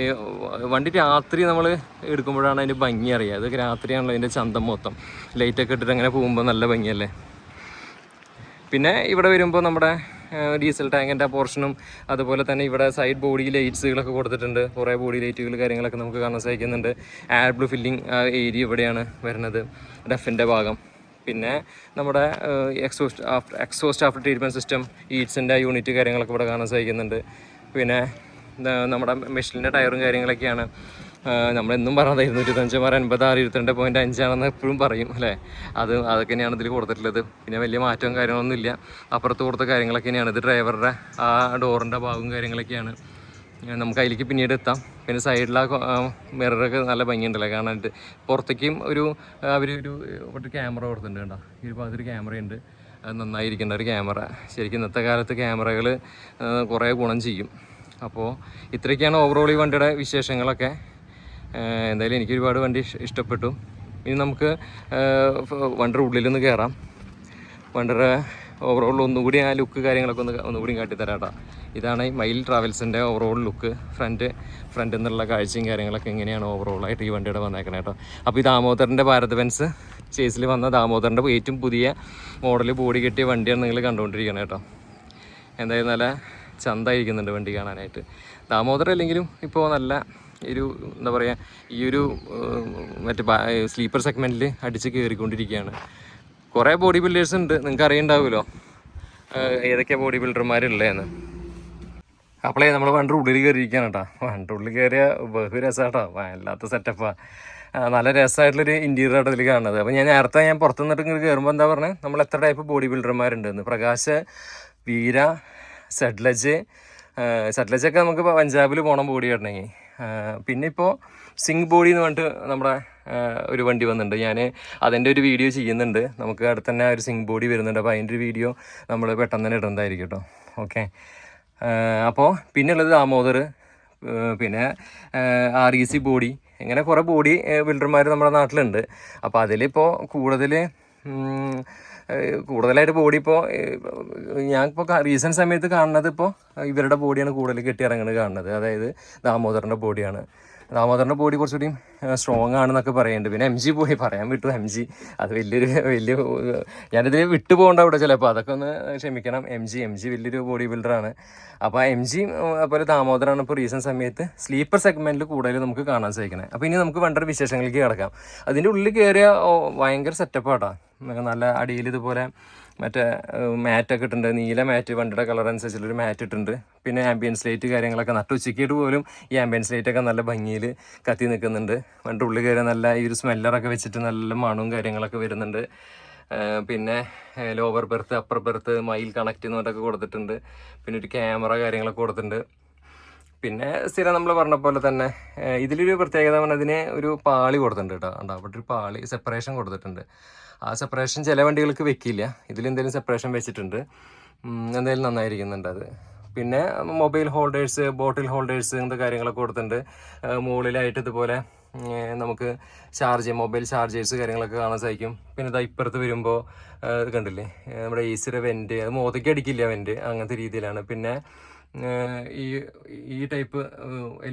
വണ്ടി രാത്രി നമ്മൾ എടുക്കുമ്പോഴാണ് അതിൻ്റെ ഭംഗി അറിയുക. അതൊക്കെ രാത്രിയാണല്ലോ അതിൻ്റെ ചന്തം മൊത്തം. ലൈറ്റൊക്കെ ഇട്ടിട്ട് അങ്ങനെ പോകുമ്പോൾ നല്ല ഭംഗിയല്ലേ. പിന്നെ ഇവിടെ വരുമ്പോൾ നമ്മുടെ ഡീസൽ ടാങ്കിൻ്റെ പോർഷനും അതുപോലെ തന്നെ ഇവിടെ സൈഡ് ബോഡി ലൈറ്റ്സുകളൊക്കെ കൊടുത്തിട്ടുണ്ട്. കുറേ ബോഡി ലൈറ്റുകൾ കാര്യങ്ങളൊക്കെ നമുക്ക് കാണാൻ സാധിക്കുന്നുണ്ട്. ആഡ് ബ്ലൂ ഫില്ലിങ് ഏരിയ ഇവിടെയാണ് വരുന്നത്, ഡെഫിൻ്റെ ഭാഗം. പിന്നെ നമ്മുടെ എക്സോസ്റ്റ് ആഫ്റ്റർ ട്രീറ്റ്മെൻറ്റ് സിസ്റ്റം ഈറ്റ്സിൻ്റെ യൂണിറ്റ് കാര്യങ്ങളൊക്കെ ഇവിടെ കാണാൻ സാധിക്കുന്നുണ്ട്. പിന്നെ നമ്മുടെ മെഷീനിൻ്റെ ടയറും കാര്യങ്ങളൊക്കെയാണ്. നമ്മളെന്നും പറഞ്ഞത് 295 86 22.5 എപ്പോഴും പറയും അല്ലേ. അതൊക്കെ തന്നെയാണ് ഇതിൽ കൊടുത്തിട്ടുള്ളത്. പിന്നെ വലിയ മാറ്റവും കാര്യങ്ങളൊന്നുമില്ല. അപ്പുറത്ത് കൊടുത്ത കാര്യങ്ങളൊക്കെ തന്നെയാണ്. ഇത് ഡ്രൈവറുടെ ആ ഡോറിൻ്റെ ഭാഗവും കാര്യങ്ങളൊക്കെയാണ്. നമുക്ക് അതിലേക്ക് പിന്നീട് എത്താം. പിന്നെ സൈഡിലെ മിററൊക്കെ നല്ല ഭംഗിയുണ്ടല്ലോ കാണാനായിട്ട്. പുറത്തേക്കും ഒരു ക്യാമറ കൊടുത്തിട്ടുണ്ട് കേട്ടോ. ഈ ഒരു ഭാഗത്തൊരു ക്യാമറയുണ്ട്, അത് നന്നായിരിക്കേണ്ട ഒരു ക്യാമറ. ശരിക്കും ഇന്നത്തെ കാലത്ത് ക്യാമറകൾ കുറേ ഗുണം ചെയ്യും. അപ്പോൾ ഇത്രയൊക്കെയാണ് ഓവറോൾ ഈ വണ്ടിയുടെ വിശേഷങ്ങളൊക്കെ. എന്തായാലും എനിക്ക് ഒരുപാട് വണ്ടി ഇഷ്ടപ്പെട്ടു. ഇനി നമുക്ക് വണ്ടിയുടെ ഉള്ളിലൊന്ന് കയറാം. വണ്ടിയുടെ ഓവറോൾ ഒന്നുകൂടി ആ ലുക്ക് കാര്യങ്ങളൊക്കെ ഒന്നുകൂടി കാട്ടിത്തരാം കേട്ടോ. ഇതാണ് ഈ മയിൽ ട്രാവൽസിൻ്റെ ഓവറോൾ ലുക്ക്. ഫ്രണ്ട് എന്നുള്ള കാഴ്ചയും കാര്യങ്ങളൊക്കെ എങ്ങനെയാണ് ഓവറോളായിട്ട് ഈ വണ്ടിയുടെ വന്നേക്കണേ കേട്ടോ. അപ്പോൾ ഈ ദാമോദറിൻ്റെ ഭാരത് ബെൻസ് ചേസിൽ വന്ന ദാമോദറിൻ്റെ ഏറ്റവും പുതിയ മോഡൽ ബോഡി കെട്ടിയ വണ്ടിയാണ് നിങ്ങൾ കണ്ടുകൊണ്ടിരിക്കുന്നത് കേട്ടോ. എന്തായാലും നല്ല ചന്തമായിരിക്കുന്നുണ്ട് വണ്ടി കാണാനായിട്ട്. ദാമോദർ അല്ലെങ്കിലും ഇപ്പോൾ നല്ല ഒരു എന്താ പറയുക, ഈ ഒരു മറ്റേ സ്ലീപ്പർ സെഗ്മെൻറ്റിൽ അടിച്ച് കയറിക്കൊണ്ടിരിക്കുകയാണ്. കുറേ ബോഡി ബിൽഡേഴ്സ് ഉണ്ട്, നിങ്ങൾക്ക് അറിയുണ്ടാവുമല്ലോ ഏതൊക്കെ ബോഡി ബിൽഡർമാരുള്ളതെന്ന്. അപ്പോളേ നമ്മൾ വണ്ടിയുടെ ഉള്ളിൽ കയറിയിരിക്കുകയാണ് കേട്ടോ. വണ്ടിയുടെ ഉള്ളിൽ കയറിയ ബഹു രസമാട്ടോ, വല്ലാത്ത സെറ്റപ്പാണ്. നല്ല രസമായിട്ടുള്ളൊരു ഇൻറ്റീരിയർ ആയിട്ട് ഇതിൽ കാണുന്നത്. അപ്പോൾ ഞാൻ നേരത്തെ പുറത്തു നിന്നിട്ട് ഇങ്ങനെ കയറുമ്പോൾ എന്താ പറഞ്ഞത്, നമ്മൾ എത്ര ടൈപ്പ് ബോഡി ബിൽഡർമാരുണ്ടെന്ന്. പ്രകാശ്, വീര, സഡ്ലജൊക്കെ നമുക്ക് പഞ്ചാബിൽ പോകണം ബോഡി ഇടണമെങ്കിൽ. പിന്നെ ഇപ്പോൾ സിംഗ് ബോഡി എന്ന് പറഞ്ഞിട്ട് നമ്മുടെ ഒരു വണ്ടി വന്നിട്ടുണ്ട്. ഞാൻ അതിൻ്റെ ഒരു വീഡിയോ ചെയ്യുന്നുണ്ട്. നമുക്ക് അടുത്ത് തന്നെ ഒരു സിംഗ് ബോഡി വരുന്നുണ്ട്. അപ്പോൾ അതിൻ്റെ ഒരു വീഡിയോ നമ്മൾ പെട്ടെന്ന് തന്നെ ഇടുന്നതായിരിക്കും കേട്ടോ. ഓക്കെ. അപ്പോൾ പിന്നെയുള്ളത് ദാമോദർ, പിന്നെ REC ബോഡി, ഇങ്ങനെ കുറേ ബോഡി ബിൽഡർമാർ നമ്മുടെ നാട്ടിലുണ്ട്. അപ്പോൾ അതിലിപ്പോൾ കൂടുതലായിട്ട് ബോഡി ഇപ്പോൾ ഞാനിപ്പോൾ റീസെൻറ്റ് സമയത്ത് കാണുന്നത് ഇപ്പോൾ ഇവരുടെ ബോഡിയാണ് കൂടുതൽ കെട്ടിയിറങ്ങുന്നത് കാണുന്നത്. അതായത് ദാമോദറിൻ്റെ ബോഡിയാണ്. ദാമോദറിൻ്റെ ബോഡി കുറച്ചുകൂടി സ്ട്രോങ് ആണെന്നൊക്കെ പറയുന്നുണ്ട്. പിന്നെ MG ബോഡി പറയാൻ വിട്ടു. MG അത് വലിയ ഞാനിതിൽ വിട്ടു പോകേണ്ട അവിടെ ചിലപ്പോൾ, അതൊക്കെ ഒന്ന് ക്ഷമിക്കണം. MG വലിയൊരു ബോഡി ബിൽഡറാണ്. അപ്പോൾ MG അതുപോലെ ദാമോദറാണ് ഇപ്പോൾ റീസെൻറ്റ് സമയത്ത് സ്ലീപ്പർ സെഗ്മെൻറ്റിൽ കൂടുതൽ നമുക്ക് കാണാൻ സാധിക്കണേ. അപ്പോൾ ഇനി നമുക്ക് വണ്ടിയുടെ വിശേഷങ്ങളിലേക്ക് കിടക്കാം. അതിൻ്റെ ഉള്ളിൽ കയറിയ ഭയങ്കര സെറ്റപ്പാട്ടോ. നല്ല അടിയിൽ ഇതുപോലെ മറ്റേ മാറ്റൊക്കെ ഇട്ടുണ്ട്, നീല മാറ്റ്, വണ്ടിയുടെ കളർ അനുസരിച്ചുള്ളൊരു മാറ്റ് ഇട്ടുണ്ട്. പിന്നെ ആംബിയൻസ് ലൈറ്റ് കാര്യങ്ങളൊക്കെ നട്ടുച്ചയ്ക്കായിട്ട് പോലും ഈ ആംബിയൻസ് ലൈറ്റൊക്കെ നല്ല ഭംഗിയിൽ കത്തി നിൽക്കുന്നുണ്ട്. വണ്ടിയുടെ ഉള്ളിൽ കയറി നല്ല ഈ ഒരു സ്മെല്ലറൊക്കെ വെച്ചിട്ട് നല്ല മണവും കാര്യങ്ങളൊക്കെ വരുന്നുണ്ട്. പിന്നെ ലോവർ ബെർത്ത്, അപ്പർ ബെർത്ത്, മയിൽ കണക്റ്റ് എന്ന് പറഞ്ഞിട്ടൊക്കെ കൊടുത്തിട്ടുണ്ട്. പിന്നെ ഒരു ക്യാമറ കാര്യങ്ങളൊക്കെ കൊടുത്തിട്ടുണ്ട്. പിന്നെ സ്ഥിരം നമ്മൾ പറഞ്ഞ പോലെ തന്നെ ഇതിലൊരു പ്രത്യേകത പറഞ്ഞതിന് ഒരു പാളി കൊടുത്തിട്ടുണ്ട് കേട്ടോ. ഉണ്ടോ അവിടെ ഒരു പാളി സെപ്പറേഷൻ കൊടുത്തിട്ടുണ്ട്. ആ സെപ്പറേഷൻ ചില വണ്ടികൾക്ക് വെക്കില്ല, ഇതിലെന്തെങ്കിലും സെപ്പറേഷൻ വെച്ചിട്ടുണ്ട്. എന്തായാലും നന്നായിരിക്കുന്നുണ്ട് അത്. പിന്നെ മൊബൈൽ ഹോൾഡേഴ്സ്, ബോട്ടിൽ ഹോൾഡേഴ്സ് അങ്ങനത്തെ കാര്യങ്ങളൊക്കെ കൊടുത്തിട്ടുണ്ട്. മുകളിലായിട്ട് ഇതുപോലെ നമുക്ക് മൊബൈൽ ചാർജേഴ്സ് കാര്യങ്ങളൊക്കെ കാണാൻ സാധിക്കും. പിന്നെ ഇത് ഇപ്പുറത്ത് വരുമ്പോൾ കണ്ടില്ലേ നമ്മുടെ AC വെൻറ്റ്, അത് മോതയ്ക്ക് അടിക്കില്ല വെൻറ്റ്, അങ്ങനത്തെ രീതിയിലാണ്. പിന്നെ ഈ ടൈപ്പ്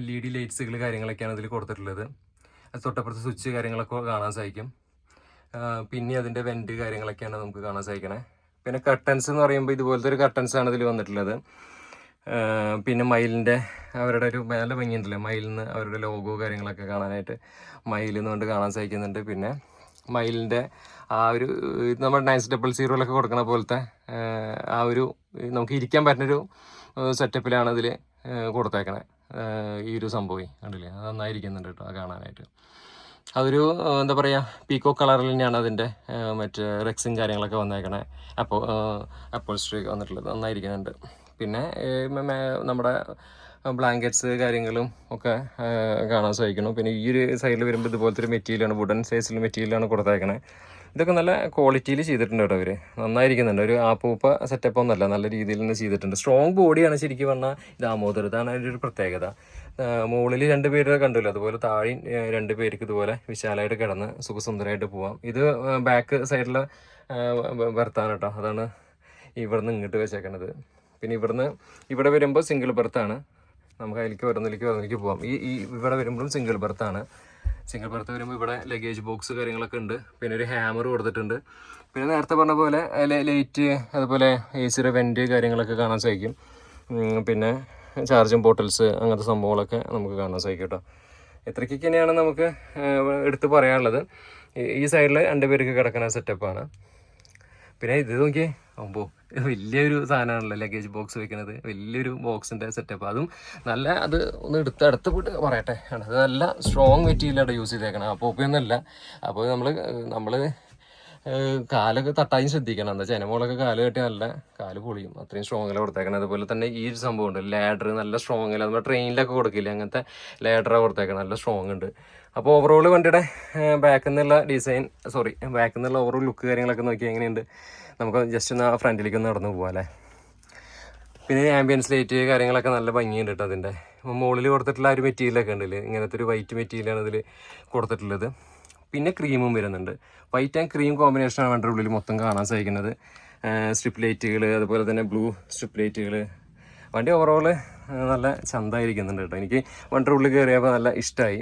LED ലൈറ്റ്സുകൾ കാര്യങ്ങളൊക്കെയാണ് ഇതിൽ കൊടുത്തിട്ടുള്ളത്. അത് തൊട്ടപ്പുറത്ത് സ്വിച്ച് കാര്യങ്ങളൊക്കെ കാണാൻ സാധിക്കും. പിന്നെ അതിൻ്റെ വെൻറ്റ് കാര്യങ്ങളൊക്കെയാണ് നമുക്ക് കാണാൻ സാധിക്കണേ. പിന്നെ കർട്ടൻസ് എന്ന് പറയുമ്പോൾ ഇതുപോലത്തെ ഒരു കർട്ടൻസാണ് ഇതിൽ വന്നിട്ടുള്ളത്. പിന്നെ മയിലിൻ്റെ അവരുടെ ഒരു നല്ല ഭംഗിയുണ്ടല്ലോ, മയിലിൽ നിന്ന് അവരുടെ ലോഗോ കാര്യങ്ങളൊക്കെ കാണാനായിട്ട് മയിൽ എന്ന് കൊണ്ട് കാണാൻ സാധിക്കുന്നുണ്ട്. പിന്നെ മയിലിൻ്റെ ആ ഒരു നമ്മുടെ 9000 കൊടുക്കണ പോലത്തെ ആ ഒരു നമുക്ക് ഇരിക്കാൻ പറ്റുന്നൊരു സെറ്റപ്പിലാണ് ഇതിൽ കൊടുത്തേക്കണേ. ഈ ഒരു സംഭവം കണ്ടില്ലേ, അത് നന്നായിരിക്കുന്നുണ്ട് കേട്ടോ കാണാനായിട്ട്. അതൊരു എന്താ പറയുക, പീക്കോ കളറിൽ തന്നെയാണ് അതിൻ്റെ മറ്റേ റെക്സും കാര്യങ്ങളൊക്കെ വന്നേക്കണേ. അപ്പോൾസ്ട്രി വന്നിട്ടുള്ളത് നന്നായിരിക്കുന്നുണ്ട്. പിന്നെ നമ്മുടെ ബ്ലാങ്കറ്റ്സ് കാര്യങ്ങളും ഒക്കെ കാണാൻ സാധിക്കണം. പിന്നെ ഈ ഒരു സൈഡിൽ വരുമ്പോൾ ഇതുപോലത്തെ ഒരു മെറ്റീരിയലാണ്, വുഡൻ സൈസിൽ മെറ്റീരിയലാണ് കൊടുത്തേക്കണേ. ഇതൊക്കെ നല്ല ക്വാളിറ്റിയിൽ ചെയ്തിട്ടുണ്ട് കേട്ടോ. അവർ നന്നായിരിക്കുന്നുണ്ട്. ഒരു ആപ്പൂപ്പ സെറ്റപ്പ് ഒന്നല്ല, നല്ല രീതിയിൽ തന്നെ ചെയ്തിട്ടുണ്ട്. സ്ട്രോങ് ബോഡിയാണ് ശരിക്കും പറഞ്ഞാൽ ദാമോദർ. ഇതാണ് അതിൻ്റെ ഒരു പ്രത്യേകത. മുകളിൽ 2 പേര് കണ്ടില്ല, അതുപോലെ താഴെ 2 പേർക്ക് ഇതുപോലെ വിശാലമായിട്ട് കിടന്ന് സുഖസുന്ദരമായിട്ട് പോവാം. ഇത് ബാക്ക് സൈഡിലെ ബെർത്താണ് കേട്ടോ. അതാണ് ഇവിടുന്ന് ഇങ്ങോട്ട് വെച്ചേക്കണത്. പിന്നെ ഇവിടെ വരുമ്പോൾ സിംഗിൾ ബെർത്താണ്. നമുക്ക് അതിലേക്ക് വരുന്നതിലേക്ക് പോവാം. ഇവിടെ വരുമ്പോഴും സിംഗിൾ ബെർത്താണ്. സിംഗിൾ ബെർത്ത് വരുമ്പോൾ ഇവിടെ ലഗേജ് ബോക്സ് കാര്യങ്ങളൊക്കെ ഉണ്ട്. പിന്നെ ഒരു ഹാമർ കൊടുത്തിട്ടുണ്ട്. പിന്നെ നേരത്തെ പറഞ്ഞ പോലെ ലൈറ്റ്, അതുപോലെ AC വെൻറ്റ് കാര്യങ്ങളൊക്കെ കാണാൻ സാധിക്കും. പിന്നെ ചാർജിങ് ബോട്ടിൽസ് അങ്ങനത്തെ സംഭവങ്ങളൊക്കെ നമുക്ക് കാണാൻ സാധിക്കും കേട്ടോ. ഇത്രയ്ക്കൊക്കെ തന്നെയാണ് നമുക്ക് എടുത്ത് പറയാനുള്ളത്. ഈ സൈഡിൽ 2 പേർക്ക് കിടക്കുന്ന സെറ്റപ്പാണ്. പിന്നെ ഇത് നോക്കിയേ, അമ്പോ വലിയൊരു സാധനമാണല്ലോ ലഗേജ് ബോക്സ് വെക്കുന്നത്. വലിയൊരു ബോക്സിൻ്റെ സെറ്റപ്പ്, അതും നല്ല അത് ഒന്ന് അടുത്ത് പോയിട്ട് പറയട്ടെ. അത് നല്ല സ്ട്രോങ് മെറ്റീരിയലാണ് യൂസ് ചെയ്തേക്കണം. അപ്പോൾ ഒപ്പിയൊന്നുമല്ല. അപ്പോൾ നമ്മൾ കാലൊക്കെ തട്ടാനും ശ്രദ്ധിക്കണം. എന്താ ചെനമോളൊക്കെ കാല് കെട്ടി നല്ല കാല് പൊളിയും, അത്രയും സ്ട്രോങ്ങിലാണ് കൊടുത്തേക്കണം. അതുപോലെ തന്നെ ഈ ഒരു സംഭവം ഉണ്ട്, ലാഡർ നല്ല സ്ട്രോങ്ങിൽ, നമ്മുടെ ട്രെയിനിലൊക്കെ കൊടുക്കില്ല അങ്ങനത്തെ ലാഡറാണ് കൊടുത്തേക്കണം, നല്ല സ്ട്രോങ് ഉണ്ട്. അപ്പോൾ ഓവറോൾ വണ്ടിയുടെ ബാക്കിൽ നിന്നുള്ള ഓവറോൾ ലുക്ക് കാര്യങ്ങളൊക്കെ നോക്കി എങ്ങനെയുണ്ട്. നമുക്ക് ജസ്റ്റ് ഒന്ന് ഫ്രണ്ടിലേക്ക് ഒന്ന് നടന്നു പോകാം അല്ലേ. പിന്നെ ആംബിയൻസ് ലൈറ്റ് കാര്യങ്ങളൊക്കെ നല്ല ഭംഗിയുണ്ട് കേട്ടോ. അതിൻ്റെ മുകളിൽ കൊടുത്തിട്ടുള്ള ഒരു മെറ്റീരിയലൊക്കെ ഉണ്ടല്ലേ, ഇങ്ങനത്തെ ഒരു വൈറ്റ് മെറ്റീരിയലാണ് ഇതിൽ കൊടുത്തിട്ടുള്ളത്. പിന്നെ ക്രീമും വരുന്നുണ്ട്. വൈറ്റ് ആൻഡ് ക്രീം കോമ്പിനേഷനാണ് വണ്ടിയുടെ ഉള്ളിൽ മൊത്തം കാണാൻ സാധിക്കുന്നത്. സ്ട്രിപ്പ് ലൈറ്റുകൾ, അതുപോലെ തന്നെ ബ്ലൂ സ്ട്രിപ്പ് ലൈറ്റുകൾ. വണ്ടി ഓവറോൾ നല്ല ചന്തമായിരിക്കുന്നുണ്ട് കേട്ടോ. എനിക്ക് വണ്ടിയുടെ ഉള്ളിൽ കയറിയപ്പോൾ നല്ല ഇഷ്ടമായി.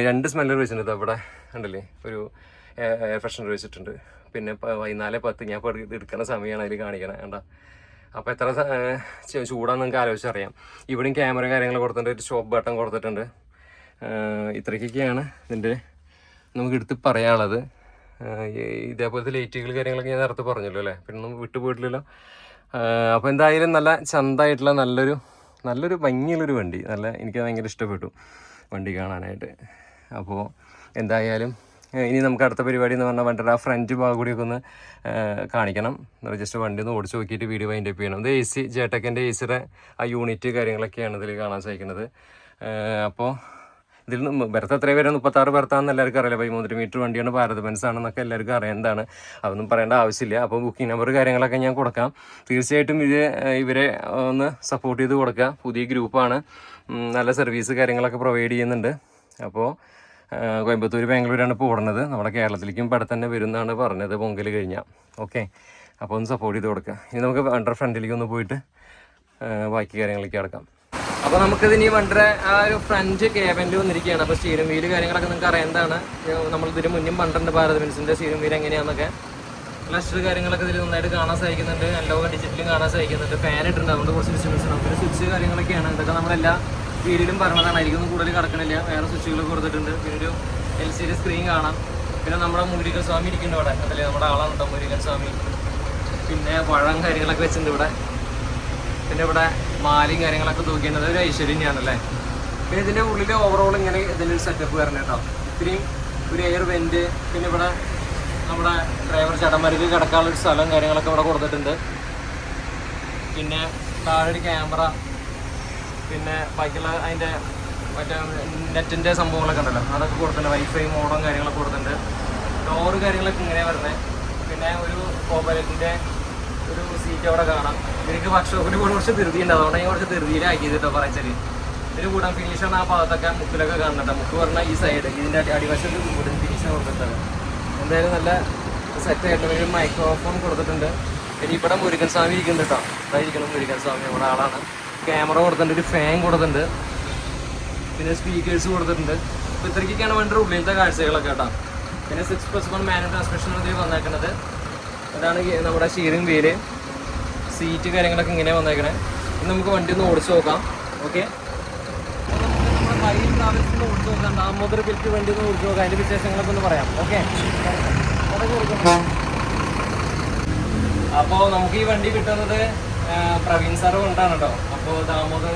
2 സ്മെല്ലർ വെച്ചിട്ടുണ്ട് അവിടെ ഉണ്ടല്ലേ, ഒരു എയർ ഫ്രഷ്നർ വെച്ചിട്ടുണ്ട്. പിന്നെ 14:10 ഞാൻ ഇപ്പോൾ ഇത് എടുക്കുന്ന സമയമാണ് അതിൽ കാണിക്കണത് കണ്ട. അപ്പോൾ എത്ര ചൂടാന്ന് നിങ്ങൾക്ക് ആലോചിച്ചറിയാം. ഇവിടെയും ക്യാമറ കാര്യങ്ങൾ കൊടുത്തിട്ടുണ്ട്, ഒരു സ്റ്റോപ്പ് ബട്ടൺ കൊടുത്തിട്ടുണ്ട്. ഇത്രയ്ക്കൊക്കെയാണ് ഇതിൻ്റെ നമുക്ക് എടുത്ത് പറയാനുള്ളത്. ഇതേപോലത്തെ ലൈറ്റുകൾ കാര്യങ്ങളൊക്കെ ഞാൻ നേരത്തെ പറഞ്ഞല്ലോ അല്ലേ, പിന്നെ ഒന്നും വിട്ടുപോയിട്ടില്ലല്ലോ. അപ്പോൾ എന്തായാലും നല്ല ചന്തമായിട്ടുള്ള നല്ലൊരു ഭംഗിയുള്ളൊരു വണ്ടി. എനിക്ക് ഭയങ്കര ഇഷ്ടപ്പെട്ടു വണ്ടി കാണാനായിട്ട്. അപ്പോൾ എന്തായാലും ഇനി നമുക്ക് അടുത്ത പരിപാടി എന്ന് പറഞ്ഞാൽ വണ്ടിയുടെ ആ ഫ്രണ്ട് ഭാഗം കൂടിയൊക്കെ ഒന്ന് കാണിക്കണം. ജസ്റ്റ് വണ്ടി ഒന്ന് ഓടിച്ച് നോക്കിയിട്ട് വീഡിയോ വൈൻഡ് അപ്പ് ചെയ്യണം. ഇത് AC ജെടെക്കിൻ്റെ ACയുടെ ആ യൂണിറ്റ് കാര്യങ്ങളൊക്കെയാണ് ഇതിൽ കാണാൻ സാധിക്കുന്നത്. അപ്പോൾ ഇതിൽ നിന്ന് ബെർത്ത് എത്ര പേര് 36 ബെർത്താണെന്ന് എല്ലാവർക്കും അറിയില്ല. 13 മീറ്റർ വണ്ടിയാണ്, ഭാരത് ബെൻസ് ആണെന്നൊക്കെ എല്ലാവർക്കും അറിയേണ്ടതാണ്. അതൊന്നും പറയേണ്ട ആവശ്യമില്ല. അപ്പോൾ ബുക്കിംഗ് നമ്പർ കാര്യങ്ങളൊക്കെ ഞാൻ കൊടുക്കാം. തീർച്ചയായിട്ടും ഇവരെ ഒന്ന് സപ്പോർട്ട് ചെയ്ത് കൊടുക്കുക. പുതിയ ഗ്രൂപ്പാണ്, നല്ല സർവീസ് കാര്യങ്ങളൊക്കെ പ്രൊവൈഡ് ചെയ്യുന്നുണ്ട്. അപ്പോൾ കോയമ്പത്തൂർ ബാംഗ്ലൂരാണ് ഇപ്പോൾ ഓടുന്നത്. നമ്മുടെ കേരളത്തിലേക്കും ഇവിടെ തന്നെ വരുന്നതാണ് പറഞ്ഞത് പൊങ്കൽ കഴിഞ്ഞാൽ. ഓക്കെ, അപ്പോൾ ഒന്ന് സപ്പോർട്ട് ചെയ്ത് കൊടുക്കുക. ഇനി നമുക്ക് വണ്ടർ ഫ്രണ്ടിലേക്ക് ഒന്ന് പോയിട്ട് ബാക്കി കാര്യങ്ങളിലേക്ക് കിടക്കാം. അപ്പോൾ നമുക്കിതിന് ഈ വണ്ടർ ആ ഒരു ഫ്രണ്ട് ക്യാബിനിൽ വന്നിരിക്കുകയാണ്. അപ്പോൾ സ്റ്റീറിംഗ് വീല് കാര്യങ്ങളൊക്കെ നിങ്ങൾക്ക് അറിയേണ്ടതാണ്. നമ്മളിതിന് മുന്നും പണ്ടുണ്ട് ഭാരത് ബെൻസിൻ്റെ സ്റ്റീറിംഗ് വീല് എങ്ങനെയാണെന്നൊക്കെ. ക്ലസ്റ്റർ കാര്യങ്ങളൊക്കെ ഇതിൽ നന്നായിട്ട് കാണാൻ സാധിക്കുന്നുണ്ട്. അലോക ഡിജിറ്റലും കാണാൻ സാധിക്കുന്നുണ്ട്. ഫാൻ ഇട്ടുണ്ട്, അതുകൊണ്ട് കുറച്ച് ഡിസ്റ്റൻസ് ഉണ്ടാവും. പിന്നെ സ്വിച്ച് കാര്യങ്ങളൊക്കെയാണ്. ഇതൊക്കെ നമ്മളെല്ലാ വീഡിയോയിലും പറഞ്ഞതാണ്, ആയിരിക്കും കൂടുതൽ കിടക്കണില്ല. വേറെ സ്വിച്ചുകൾ കൊടുത്തിട്ടുണ്ട്. പിന്നെ ഒരു LCD സ്ക്രീൻ കാണാം. പിന്നെ നമ്മുടെ മുരുകൻ സ്വാമി ഇരിക്കുന്നുണ്ട് ഇവിടെ, അതല്ലേ നമ്മുടെ ആളാണ് കേട്ടോ മുരുകൻ സ്വാമി. പിന്നെ പഴം കാര്യങ്ങളൊക്കെ വെച്ചിട്ടുണ്ട് ഇവിടെ. പിന്നെ ഇവിടെ മാലയും കാര്യങ്ങളൊക്കെ തൂക്കിയത് ഒരു ഐശ്വര്യം തന്നെയാണല്ലേ. പിന്നെ ഇതിൻ്റെ ഉള്ളിൽ ഓവറോൾ ഇങ്ങനെ ഇതിൻ്റെ ഒരു സെറ്റപ്പ് വരണം കേട്ടോ. ഇത്രയും ഒരു എയർ വെൻറ്റ്, പിന്നെ ഇവിടെ നമ്മുടെ ഡ്രൈവർ ചടന്മാർക്ക് കിടക്കാനുള്ള ഒരു സ്ഥലം കാര്യങ്ങളൊക്കെ ഇവിടെ കൊടുത്തിട്ടുണ്ട്. പിന്നെ താഴെ ഒരു ക്യാമറ, പിന്നെ ബാക്കിയുള്ള അതിൻ്റെ മറ്റേ നെറ്റിൻ്റെ സംഭവങ്ങളൊക്കെ ഉണ്ടല്ലോ അതൊക്കെ കൊടുത്തിട്ടുണ്ട്. വൈഫൈ മോഡം കാര്യങ്ങളൊക്കെ കൊടുത്തിട്ടുണ്ട്. ഡോറ് കാര്യങ്ങളൊക്കെ ഇങ്ങനെ വരുന്നത്. പിന്നെ ഒരു കോപ്പറേറ്റിൻ്റെ ഒരു സീറ്റ് അവിടെ കാണാം. എനിക്ക് വർക്ക്ഷോപ്പിൽ കൂടെ കുറച്ച് ധൃതിയുണ്ട്, അതുകൊണ്ട് ഞാൻ കുറച്ച് ധൃതിയിലാക്കിയത് കേട്ടോ പറയച്ചാൽ. ഇതിന് കൂടാൻ ഫിനിഷാണ് ആ ഭാഗത്തൊക്കെ മുക്കിലൊക്കെ കാണുന്നുണ്ട്. മുക്ക് പറഞ്ഞാൽ ഈ സൈഡ് ഇതിൻ്റെ അടിവശത്ത് കൂടെ ഫിനിഷാണ് കൊടുത്തിട്ടുണ്ട്. എന്തായാലും നല്ല സെറ്റായിട്ട് ഒരു മൈക്രോഫോൺ കൊടുത്തിട്ടുണ്ട്. പിന്നെ ഇവിടെ മുരുകൻ സ്വാമി ഇരിക്കുന്നുണ്ട് കേട്ടോ. അതായിരിക്കണം മുരുകൻ സ്വാമി, നമ്മുടെ ആളാണ്. ക്യാമറ കൊടുത്തിട്ടുണ്ട്, ഒരു ഫാൻ കൊടുത്തിട്ടുണ്ട്, പിന്നെ സ്പീക്കേഴ്സ് കൊടുത്തിട്ടുണ്ട്. അപ്പോൾ ഇത്രയ്ക്കൊക്കെയാണ് വണ്ടിയുടെ ഉള്ളിലത്തെ കാഴ്ചകളൊക്കെ കേട്ടോ. പിന്നെ 6+1 മാനുവൽ ട്രാൻസ്മിഷൻ ഇതിൽ വന്നേക്കുന്നത്. അതാണ് നമ്മുടെ സ്റ്റീറിംഗ് വീല്, സീറ്റ് കാര്യങ്ങളൊക്കെ ഇങ്ങനെ വന്നേക്കണേ. ഇനി നമുക്ക് വണ്ടി ഒന്ന് ഓടിച്ച് നോക്കാം. ഓക്കെ, അപ്പോൾ നമുക്ക് നമ്മുടെ മയിൽ ട്രാവൽസിൽ ഓടിച്ച് നോക്കാം. ദാമോദർ ബിൽറ്റ് വണ്ടി ഒന്ന് ഓടിച്ച് നോക്കാം. അതിൻ്റെ വിശേഷങ്ങളൊക്കെ ഒന്ന് പറയാം. ഓക്കെ, അപ്പോൾ നമുക്ക് ഈ വണ്ടി കിട്ടുന്നത് പ്രവീൺ സാറ് കൊണ്ടാണ് കേട്ടോ. അപ്പോൾ ദാമോദർ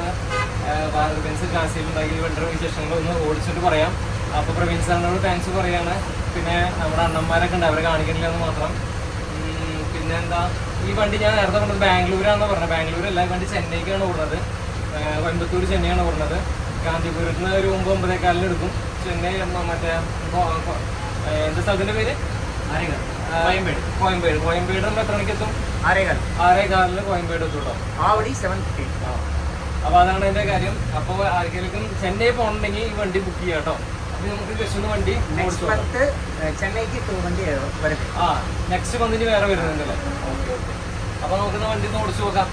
ഭാരത് ബെൻസ് ക്ലാസ്സിലുണ്ടാക്കി വണ്ടിയുടെ വിശേഷങ്ങളൊന്ന് ഓടിച്ചിട്ട് പറയാം. അപ്പോൾ പ്രവീൺ സാറിനോട് താങ്ക്സ് പറയാണ്. പിന്നെ നമ്മുടെ അണ്ണന്മാരൊക്കെ ഉണ്ട്, അവരെ കാണിക്കണില്ല എന്ന് മാത്രം. പിന്നെ എന്താ, ഈ വണ്ടി ഞാൻ നേരത്തെ പറഞ്ഞത് ബാംഗ്ലൂരാണെന്ന് പറഞ്ഞത്. ബാംഗ്ലൂരല്ല, ഈ വണ്ടി ചെന്നൈക്കാണ് ഓടുന്നത്. കോയമ്പത്തൂർ ചെന്നൈയാണ് ഓടുന്നത്. കാഞ്ചീപുരത്ത് നിന്ന് ഒരു 9-9:15 എടുക്കും. ചെന്നൈ മറ്റേ എന്താ സ്ഥലത്തിൻ്റെ പേര്? കോയമ്പേട്. കോയമ്പേട് നമ്മൾ എത്ര മണിക്ക് എത്തും? 6:15 കോയമ്പേട് എത്തും കേട്ടോ. അപ്പോൾ അതാണ് അതിൻ്റെ കാര്യം. അപ്പോൾ ആർക്കെങ്കിലും ചെന്നൈ പോകണമെങ്കിൽ ഈ വണ്ടി ബുക്ക് ചെയ്യാം കേട്ടോ. അപ്പോൾ നമുക്ക് ജസ്റ്റ് ഒന്ന് വണ്ടി ചെന്നൈക്ക് നെക്സ്റ്റ് മന്തിന് വേറെ വരുന്നുണ്ടല്ലേ. ഓക്കെ. അപ്പോൾ നമുക്കിന്ന് വണ്ടി ഒന്ന് ഓടിച്ചു നോക്കാം.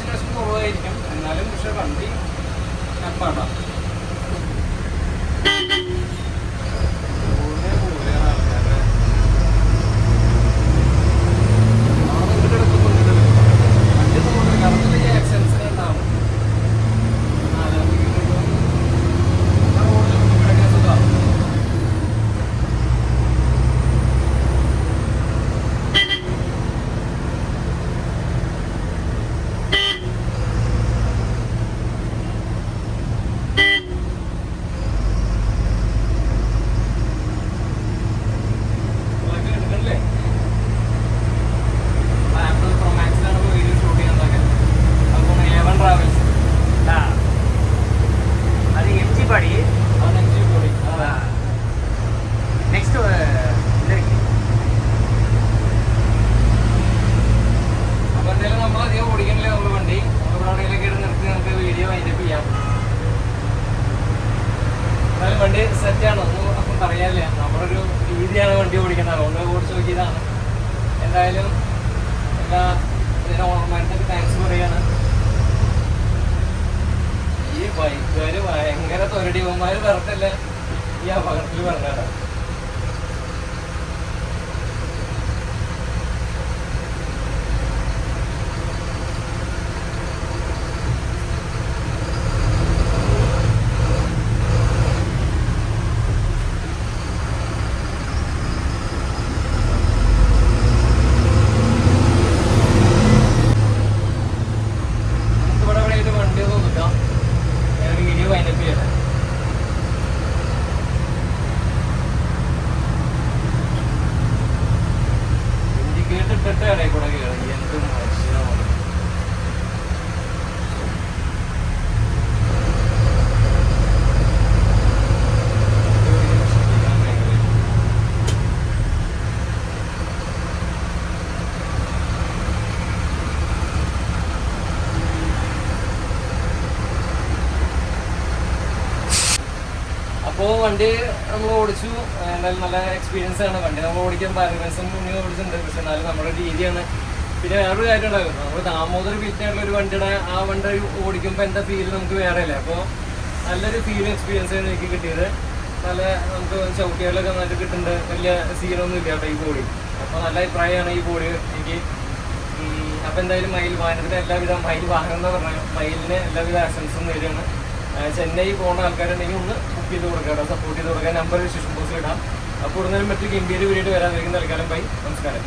ലേശം കുറവായിരിക്കും, എന്നാലും പക്ഷെ വണ്ടി കപ്പാണ്. വണ്ടി സെറ്റാണ്, ഒന്നും അപ്പം പറയാനില്ല. നമ്മളൊരു രീതിയാണ് വണ്ടി ഓടിക്കുന്നത്, അതുകൊണ്ട് ഓടിച്ച് നോക്കിയതാണ്. എന്തായാലും എല്ലാ ഇതിൻ്റെ ഓണർമാരുടെ താങ്ക്സ് പറയാണ്. ഈ ബൈക്കുകാർ ഭയങ്കര തൊരടിവന്മാർ പറഞ്ഞില്ല ഈ അപകടത്തിൽ പറഞ്ഞാണ്. ഇടയിൽ കൂടെ കയറി എന്ത് മനുഷ്യനാണ്. അപ്പോൾ വണ്ടി നമ്മൾ ഓടിച്ചു, എന്തായാലും നല്ല എക്സ്പീരിയൻസ് ആണ്. വണ്ടി നമ്മൾ ഓടിക്കാൻ 15 ദിവസം മുന്നേ ഓടിച്ചിട്ടുണ്ട്, പക്ഷെ എന്നാലും നമ്മുടെ രീതിയാണ്. പിന്നെ വേറൊരു കാര്യം ഉണ്ടാകും, നമ്മൾ ദാമോദർ ബിറ്റായിട്ടുള്ള ഒരു വണ്ടിയുടെ ആ വണ്ടി ഓടിക്കുമ്പോൾ എന്താ ഫീൽ നമുക്ക് വേറെ അല്ലേ. അപ്പോൾ നല്ലൊരു ഫീൽ എക്സ്പീരിയൻസ് ആണ് എനിക്ക് കിട്ടിയത്. നല്ല നമുക്ക് ചവിട്ടികളൊക്കെ നന്നായിട്ട് കിട്ടുന്നുണ്ട്, വലിയ സീനൊന്നും ഇല്ല കേട്ടോ ഈ ബോഡി. അപ്പോൾ നല്ല അഭിപ്രായമാണ് ഈ ബോഡി എനിക്ക്. അപ്പോൾ എന്തായാലും മയിൽ വാഹനത്തിന് എല്ലാവിധ മയിൽ വാഹനം എന്ന് പറഞ്ഞാൽ മയിലിന് എല്ലാവിധ ആശംസയും നേരിടുകയാണ്. ചെന്നൈ പോകുന്ന ആൾക്കാരുണ്ടെങ്കിൽ ഒന്ന് ബുക്ക് ചെയ്ത് കൊടുക്കാം, സപ്പോർട്ട് ചെയ്ത് കൊടുക്കാം. നമ്പർ ഡിസ്ക്രിപ്ഷൻ ബോക്സിൽ ഇടാം. അപ്പോൾ ഉടനെ മറ്റു ഗംഭീര വീഡിയോ വരാതിരിക്കുന്ന തൽക്കാലം ബൈ, നമസ്കാരം.